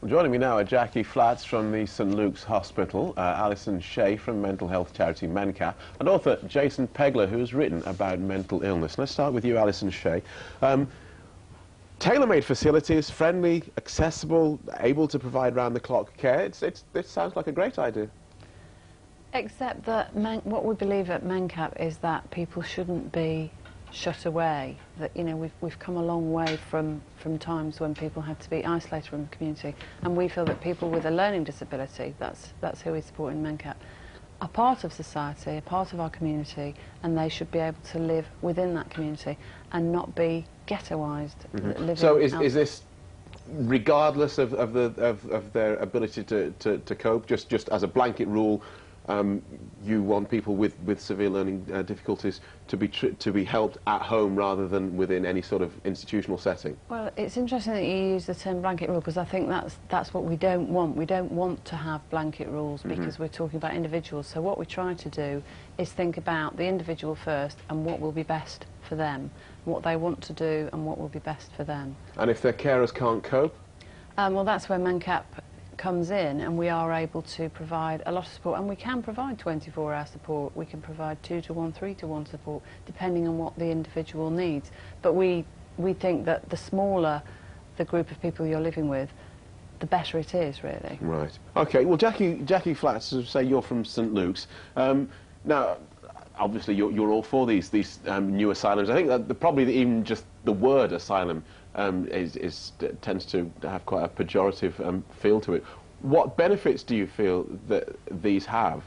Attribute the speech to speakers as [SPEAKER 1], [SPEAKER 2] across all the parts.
[SPEAKER 1] Well, joining me now are Jackie Flats from the St Luke's Hospital, Alison Shea from mental health charity MENCAP, and author Jason Pegler, who has written about mental illness. Let's start with you, Alison Shea. Tailor-made facilities, friendly, accessible, able to provide round-the-clock care. It sounds like a great idea.
[SPEAKER 2] Except that what we believe at MENCAP is that people shouldn't be shut away. That, you know, we've come a long way from times when people had to be isolated from the community, and we feel that people with a learning disability, that's who we support in MENCAP, are part of society, a part of our community, and they should be able to live within that community and not be ghettoised.
[SPEAKER 1] So is this regardless of their ability to cope, just as a blanket rule? You want people with severe learning difficulties to be helped at home rather than within any sort of institutional setting?
[SPEAKER 2] Well, it's interesting that you use the term blanket rule, because I think that's what we don't want. We don't want to have blanket rules because we're talking about individuals. So what we try to do is think about the individual first and what will be best for them, what they want to do and what will be best for them.
[SPEAKER 1] And if their carers can't cope?
[SPEAKER 2] Well, that's where MENCAP comes in, and we are able to provide a lot of support, and we can provide 24-hour support. We can provide 2-to-1, 3-to-1 support, depending on what the individual needs. But we think that the smaller the group of people you're living with, the better it is, really. Right.
[SPEAKER 1] OK, well, Jackie Flats, as I say, you're from St Luke's. Now, obviously, you're all for these new asylums. I think that probably even just the word asylum tends to have quite a pejorative feel to it. What benefits do you feel that these have,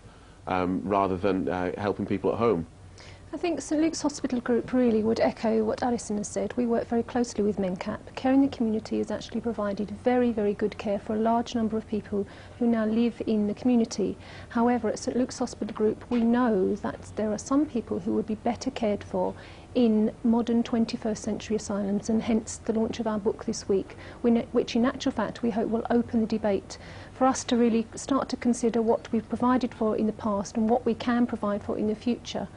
[SPEAKER 1] rather than helping people at home?
[SPEAKER 3] I think St Luke's Hospital Group really would echo what Alison has said. We work very closely with MENCAP. Care in the community has actually provided very, very good care for a large number of people who now live in the community. However, at St Luke's Hospital Group, we know that there are some people who would be better cared for in modern 21st century asylums, and hence the launch of our book this week, which in actual fact we hope will open the debate for us to really start to consider what we've provided for in the past and what we can provide for in the future.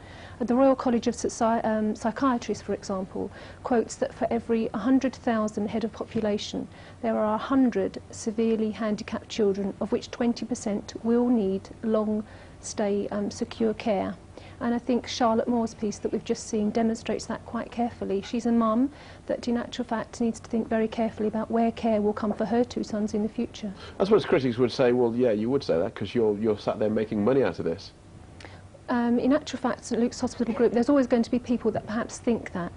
[SPEAKER 3] The Royal College of Psychiatrists, for example, quotes that for every 100,000 head of population, there are 100 severely handicapped children, of which 20% will need long-stay secure care. And I think Charlotte Moore's piece that we've just seen demonstrates that quite carefully. She's a mum that, in actual fact, needs to think very carefully about where care will come for her two sons in the future. I
[SPEAKER 1] suppose critics would say, well, yeah, you would say that because you're sat there making money out of this.
[SPEAKER 3] In actual fact, St Luke's Hospital Group, there's always going to be people that perhaps think that.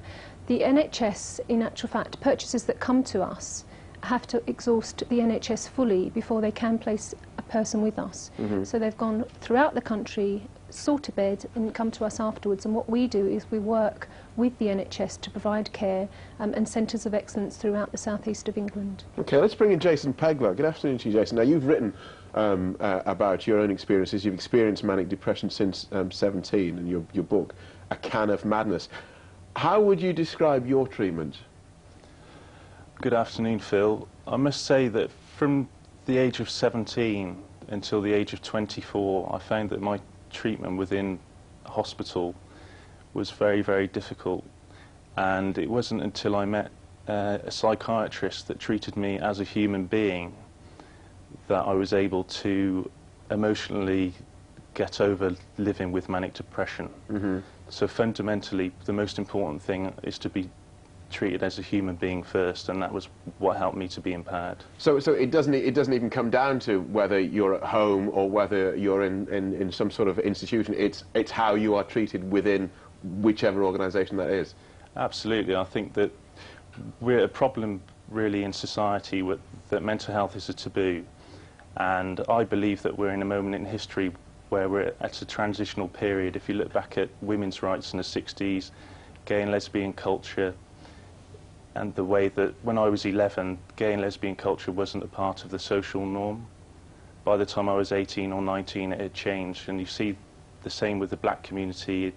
[SPEAKER 3] The NHS, in actual fact, purchases that come to us have to exhaust the NHS fully before they can place a person with us. So they've gone throughout the country, sought a bed and come to us afterwards, and what we do is we work with the NHS to provide care and centres of excellence throughout the southeast of England. OK,
[SPEAKER 1] let's bring in Jason Pegler. Good afternoon to you, Jason. Now, you've written about your own experiences. You've experienced manic depression since 17, and your book, A Can of Madness. How would you describe your treatment?
[SPEAKER 4] Good afternoon, Phil. I must say that from the age of 17 until the age of 24, I found that my treatment within hospital was very, very difficult, and it wasn't until I met a psychiatrist that treated me as a human being that I was able to emotionally get over living with manic depression. So fundamentally, the most important thing is to be treated as a human being first, and that was what helped me to be empowered.
[SPEAKER 1] So it doesn't even come down to whether you're at home or whether you're in some sort of institution. It's how you are treated within whichever organisation that is.
[SPEAKER 4] Absolutely. I think that we're a problem really in society that mental health is a taboo, and I believe that we're in a moment in history where we're at a transitional period. If you look back at women's rights in the 60s, gay and lesbian culture, and the way that when I was 11, gay and lesbian culture wasn't a part of the social norm. By the time I was 18 or 19, it had changed, and you see the same with the black community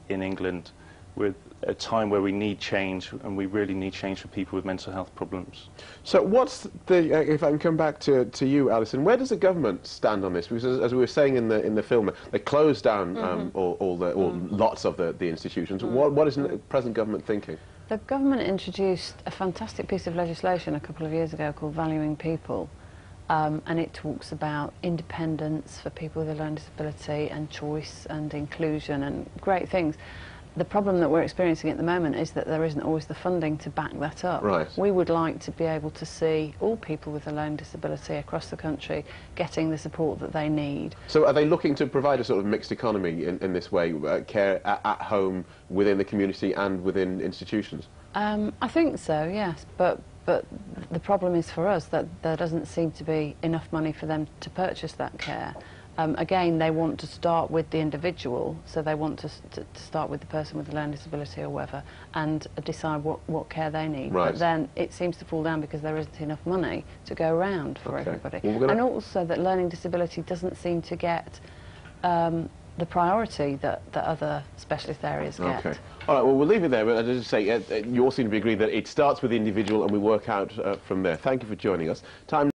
[SPEAKER 4] in England. We're at a time where we need change, and we really need change for people with mental health problems.
[SPEAKER 1] So what's the, if I can come back to you, Alison, where does the government stand on this? Because as we were saying in the film, they closed down lots of the institutions. What is the present government thinking?
[SPEAKER 2] The government introduced a fantastic piece of legislation a couple of years ago called Valuing People, and it talks about independence for people with a learning disability and choice and inclusion and great things. The problem that we're experiencing at the moment is that there isn't always the funding to back that up.
[SPEAKER 1] Right.
[SPEAKER 2] We would like to be able to see all people with a learning disability across the country getting the support that they need.
[SPEAKER 1] So are they looking to provide a sort of mixed economy in this way, care at home, within the community and within institutions?
[SPEAKER 2] I think so, yes, but the problem is for us that there doesn't seem to be enough money for them to purchase that care. Again, they want to start with the individual, so they want to start with the person with a learning disability or whatever, and decide what care they need.
[SPEAKER 1] Right.
[SPEAKER 2] But then it seems to fall down because there isn't enough money to go around for everybody.
[SPEAKER 1] Well,
[SPEAKER 2] and also that learning disability doesn't seem to get the priority that other specialist areas get.
[SPEAKER 1] Okay. All right, well, we'll leave it there, but as I say, you all seem to be agreed that it starts with the individual and we work out from there. Thank you for joining us. Time